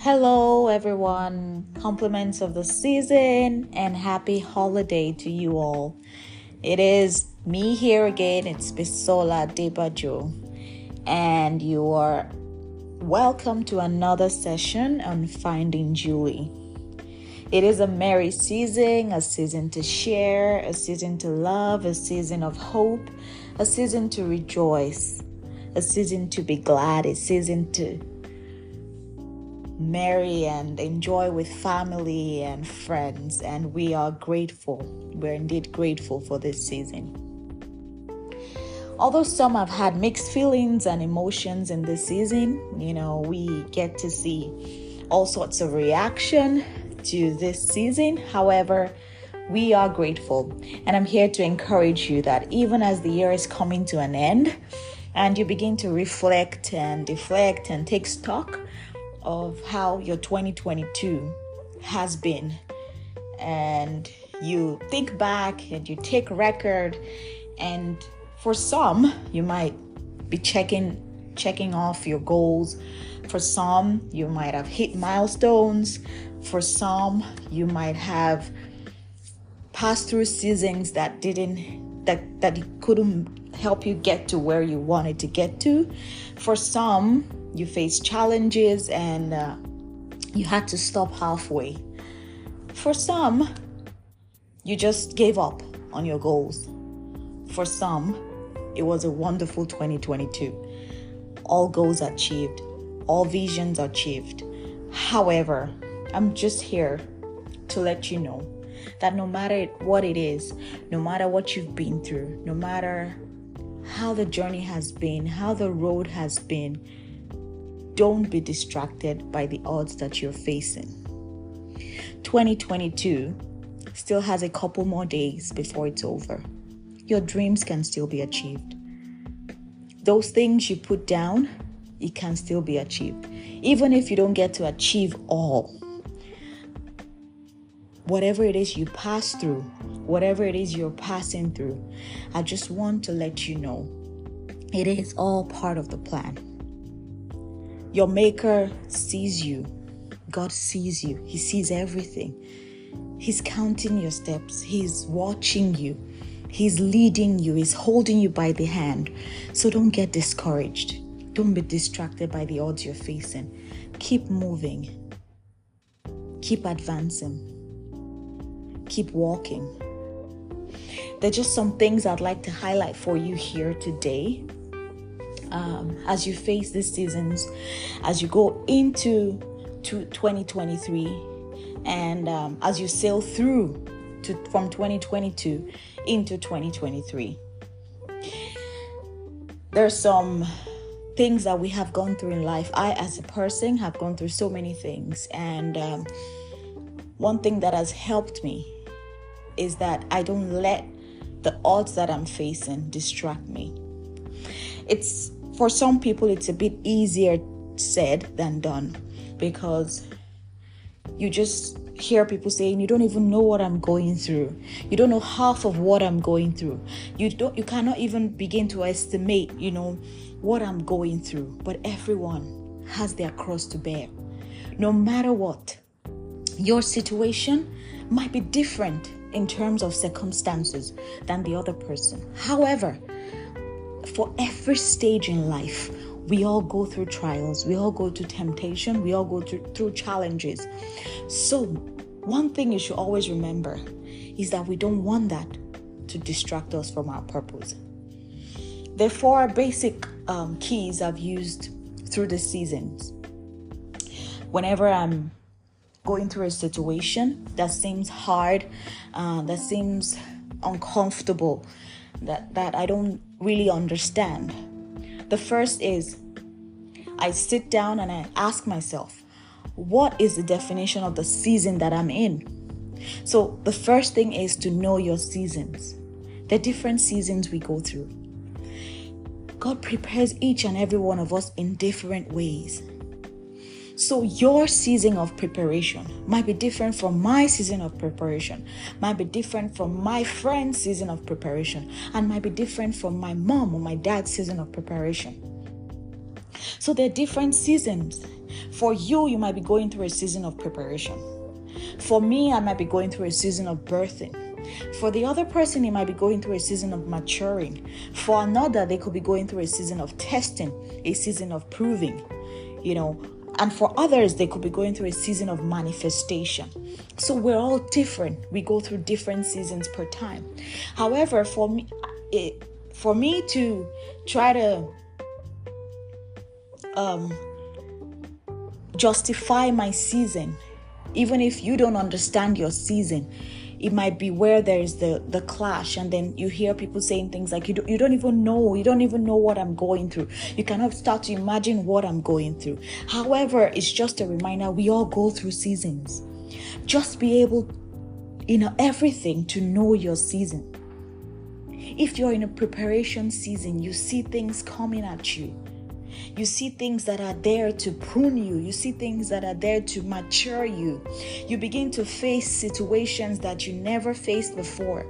Hello, everyone. Compliments of the season and happy holiday to you all. It is me here again. It's Bisola Debajo, and you are welcome to another session on Finding Juile. It is a merry season, a season to share, a season to love, a season of hope, a season to rejoice, a season to be glad, a season to marry and enjoy with family and friends, and we are grateful. We're indeed grateful for this season. Although some have had mixed feelings and emotions in this season, we get to see all sorts of reaction to this season. However, we are grateful, and I'm here to encourage you that even as the year is coming to an end and you begin to reflect and deflect and take stock of how your 2022 has been, and you think back and you take record, and for some you might be checking off your goals. For some you might have hit milestones. For some you might have passed through seasons that couldn't help you get to where you wanted to get to. For some, you faced challenges and you had to stop halfway. For some, you just gave up on your goals. For some, it was a wonderful 2022. All goals achieved, all visions achieved. However, I'm just here to let you know that no matter what it is, no matter what you've been through, no matter how the journey has been, how the road has been, don't be distracted by the odds that you're facing. 2022 still has a couple more days before it's over. Your dreams can still be achieved. Those things you put down, it can still be achieved. Even if you don't get to achieve all. Whatever it is you pass through, whatever it is you're passing through, I just want to let you know it is all part of the plan. Your Maker sees you. God sees you. He sees everything. He's counting your steps. He's watching you. He's leading you. He's holding you by the hand. So don't get discouraged. Don't be distracted by the odds you're facing. Keep moving. Keep advancing. Keep walking. There are just some things I'd like to highlight for you here today. As you face these seasons, as you go into 2023, and as you sail through from 2022 into 2023. There's some things that we have gone through in life. I, as a person, have gone through so many things, and one thing that has helped me is that I don't let the odds that I'm facing distract me. For some people, it's a bit easier said than done, because you just hear people saying, you don't even know what I'm going through. You don't know half of what I'm going through. You cannot even begin to estimate, what I'm going through. But everyone has their cross to bear. No matter what, your situation might be different in terms of circumstances than the other person. However, for every stage in life, we all go through trials, we all go through temptation, we all go through challenges. So one thing you should always remember is that we don't want that to distract us from our purpose. There are 4 basic keys I've used through the seasons. Whenever I'm going through a situation that seems hard, that seems uncomfortable, that I don't really understand. The first is I sit down and I ask myself, what is the definition of the season that I'm in? So the first thing is to know your seasons. The different seasons we go through. God prepares each and every one of us in different ways. So your season of preparation might be different from my season of preparation, might be different from my friend's season of preparation, and might be different from my mom or my dad's season of preparation. So there are different seasons. For you, you might be going through a season of preparation. For me, I might be going through a season of birthing. For the other person, he might be going through a season of maturing. For another, they could be going through a season of testing, a season of proving, And for others, they could be going through a season of manifestation. So we're all different. We go through different seasons per time. However, for me to try to justify my season, even if you don't understand your season, it might be where there is the clash, and then you hear people saying things like, you don't even know what I'm going through. You cannot start to imagine what I'm going through. However, it's just a reminder, we all go through seasons. Just be able, everything to know your season. If you're in a preparation season, you see things coming at you. You see things that are there to prune you. You see things that are there to mature you. You begin to face situations that you never faced before.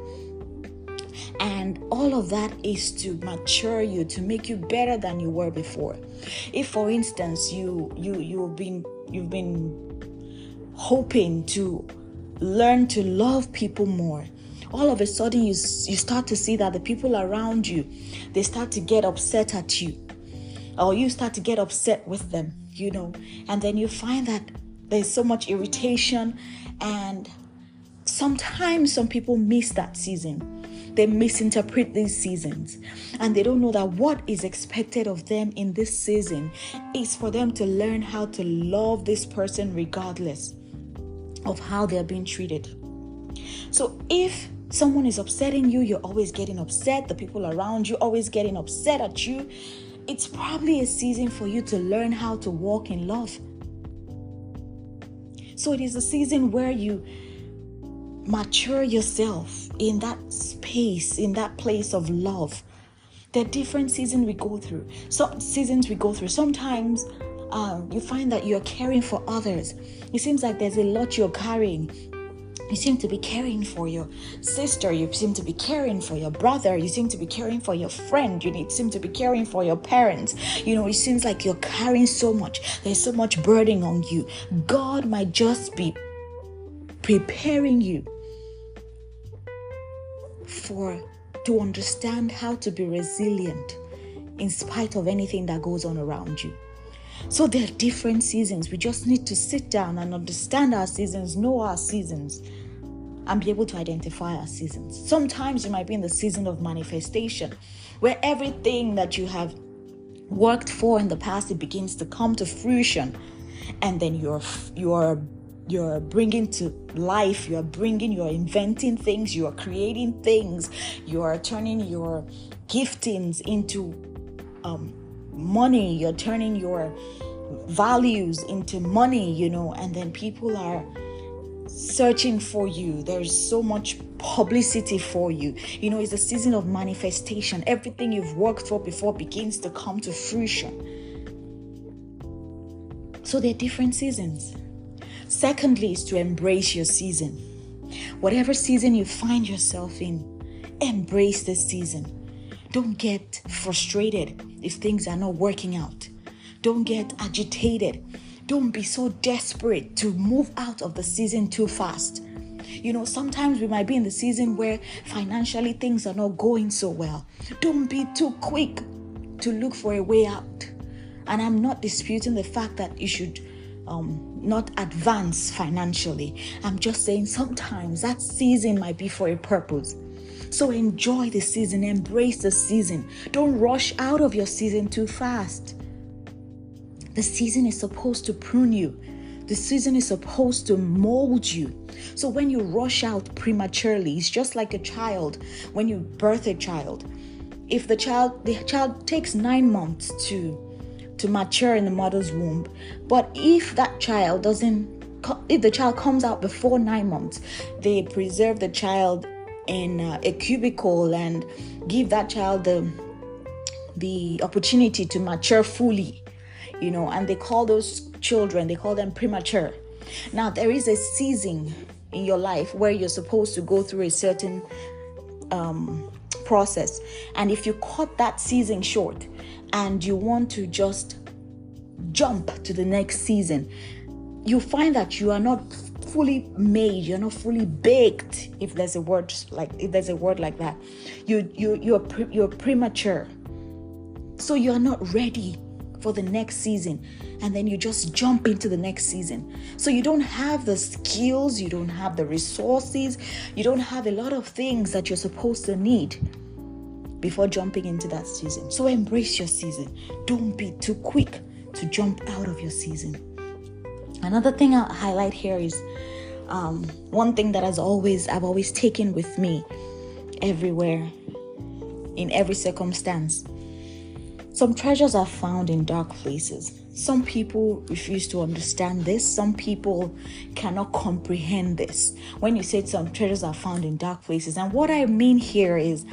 And all of that is to mature you, to make you better than you were before. If, for instance, you've been hoping to learn to love people more, all of a sudden you start to see that the people around you, they start to get upset at you. Or you start to get upset with them, and then you find that there's so much irritation, and sometimes some people miss that season. They misinterpret these seasons, and they don't know that what is expected of them in this season is for them to learn how to love this person regardless of how they're being treated. So if someone is upsetting you, you're always getting upset, the people around you always getting upset at you, it's probably a season for you to learn how to walk in love. So it is a season where you mature yourself in that space, in that place of love. There are different seasons we go through. Sometimes you find that you're caring for others. It seems like there's a lot you're carrying. You seem to be caring for your sister. You seem to be caring for your brother. You seem to be caring for your friend. You seem to be caring for your parents. It seems like you're carrying so much. There's so much burden on you. God might just be preparing you to understand how to be resilient in spite of anything that goes on around you. So there are different seasons. We just need to sit down and understand our seasons, know our seasons, and be able to identify our seasons. Sometimes you might be in the season of manifestation, where everything that you have worked for in the past, it begins to come to fruition, and then you're bringing to life. You're inventing things. You are creating things. You are turning your giftings into money. You're turning your values into money, and then people are searching for you. There's so much publicity for you. It's a season of manifestation. Everything you've worked for before begins to come to fruition. So there are different seasons. Secondly, is to embrace your season. Whatever season you find yourself in, embrace this season. Don't get frustrated if things are not working out. Don't get agitated. Don't be so desperate to move out of the season too fast. Sometimes we might be in the season where financially things are not going so well. Don't be too quick to look for a way out. And I'm not disputing the fact that you should not advance financially. I'm just saying sometimes that season might be for a purpose. So enjoy the season, embrace the season. Don't rush out of your season too fast. The season is supposed to prune you. The season is supposed to mold you. So when you rush out prematurely, it's just like a child. When you birth a child, if the child takes 9 months to mature in the mother's womb, but if the child comes out before 9 months, they preserve the child in a cubicle and give that child the opportunity to mature fully, and they call those children, they call them premature. Now, there is a season in your life where you're supposed to go through a certain process, and if you cut that season short and you want to just jump to the next season, you find that you are not fully made, you're not fully baked, if there's a word like that. You're premature, so you're not ready for the next season, and then you just jump into the next season. So you don't have the skills, you don't have the resources, you don't have a lot of things that you're supposed to need before jumping into that season. So embrace your season. Don't be too quick to jump out of your season. Another thing I'll highlight here is one thing that I've always taken with me everywhere, in every circumstance. Some treasures are found in dark places. Some people refuse to understand this. Some people cannot comprehend this. When you say some treasures are found in dark places, and what I mean here is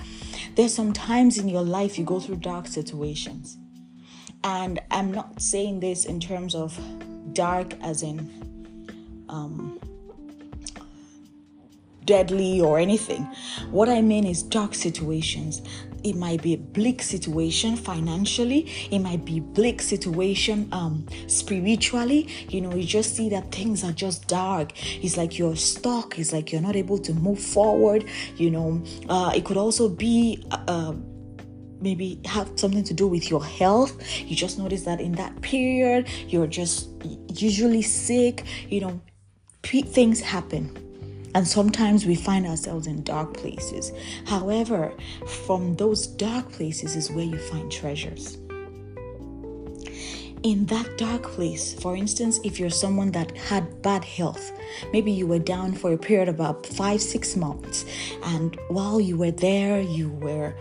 there's some times in your life you go through dark situations. And I'm not saying this in terms of dark as in deadly or anything. What I mean is dark situations. It might be a bleak situation financially. It might be a bleak situation spiritually. You just see that things are just dark. It's like you're stuck. It's like you're not able to move forward. It could also be maybe have something to do with your health. You just notice that in that period, you're just usually sick. Things happen. And sometimes we find ourselves in dark places. However, from those dark places is where you find treasures. In that dark place, for instance, if you're someone that had bad health, maybe you were down for a period of about 5-6 months, and while you were there, you were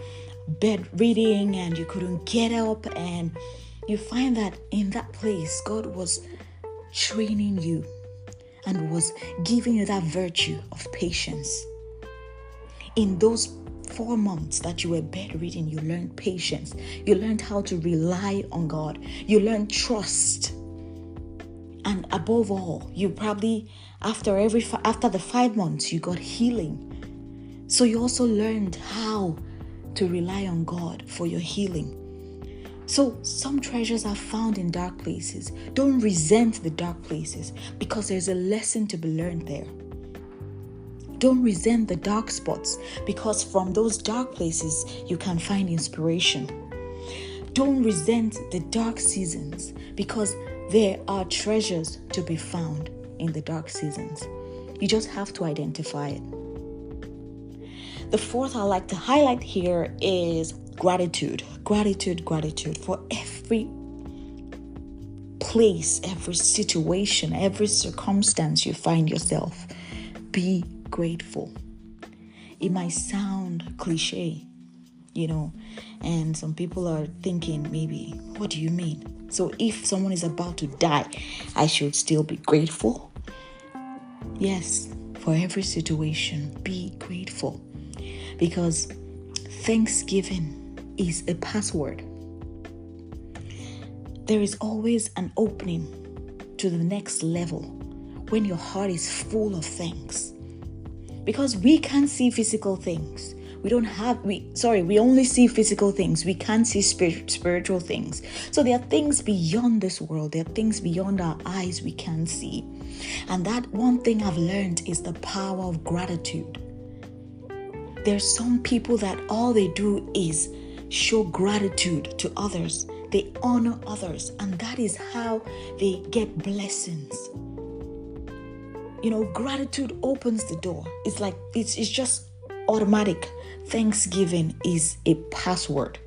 bedridden and you couldn't get up, and you find that in that place, God was training you and was giving you that virtue of patience. In those 4 months that you were bedridden, you learned patience. You learned how to rely on God. You learned trust. And above all, you probably, after the 5 months, you got healing. So you also learned how to rely on God for your healing. So some treasures are found in dark places. Don't resent the dark places, because there's a lesson to be learned there. Don't resent the dark spots, because from those dark places you can find inspiration. Don't resent the dark seasons, because there are treasures to be found in the dark seasons. You just have to identify it. The fourth I like to highlight here is gratitude. Gratitude for every place, every situation, every circumstance you find yourself. Be grateful. It might sound cliche, and some people are thinking maybe, what do you mean? So if someone is about to die, I should still be grateful? Yes, for every situation, be grateful. Because Thanksgiving is a password. There is always an opening to the next level when your heart is full of thanks. Because we can't see physical things. We only see physical things. We can't see spiritual things. So there are things beyond this world. There are things beyond our eyes we can't see. And that one thing I've learned is the power of gratitude. There's some people that all they do is show gratitude to others. They honor others, and that is how they get blessings. Gratitude opens the door. It's like it's just automatic. Thanksgiving is a password.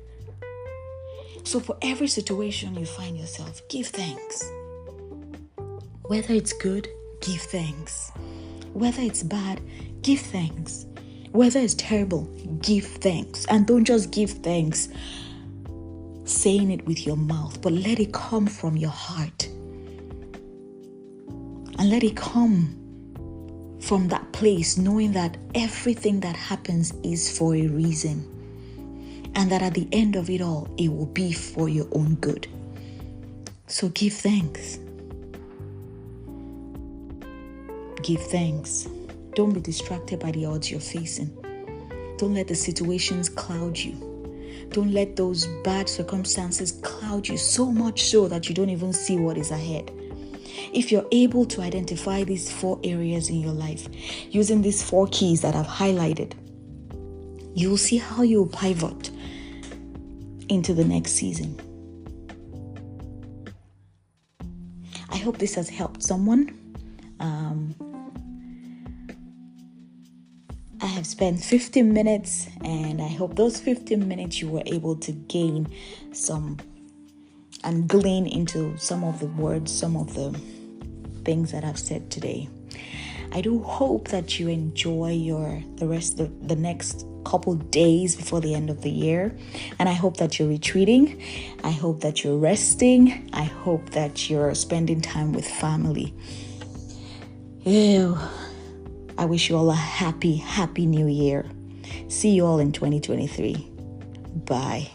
So for every situation you find yourself, give thanks. Whether it's good, give thanks. Whether it's bad, give thanks. Whether it's terrible, give thanks. And don't just give thanks saying it with your mouth, but let it come from your heart. And let it come from that place, knowing that everything that happens is for a reason. And that at the end of it all, it will be for your own good. So give thanks. Give thanks. Don't be distracted by the odds you're facing. Don't let the situations cloud you. Don't let those bad circumstances cloud you so much so that you don't even see what is ahead. If you're able to identify these 4 areas in your life, using these 4 keys that I've highlighted, you'll see how you'll pivot into the next season. I hope this has helped someone. I have spent 15 minutes, and I hope those 15 minutes you were able to gain some and glean into some of the words, some of the things that I've said today. I do hope that you enjoy the rest of the next couple days before the end of the year. And I hope that you're retreating. I hope that you're resting. I hope that you're spending time with family. Ew. I wish you all a happy, happy new year. See you all in 2023. Bye.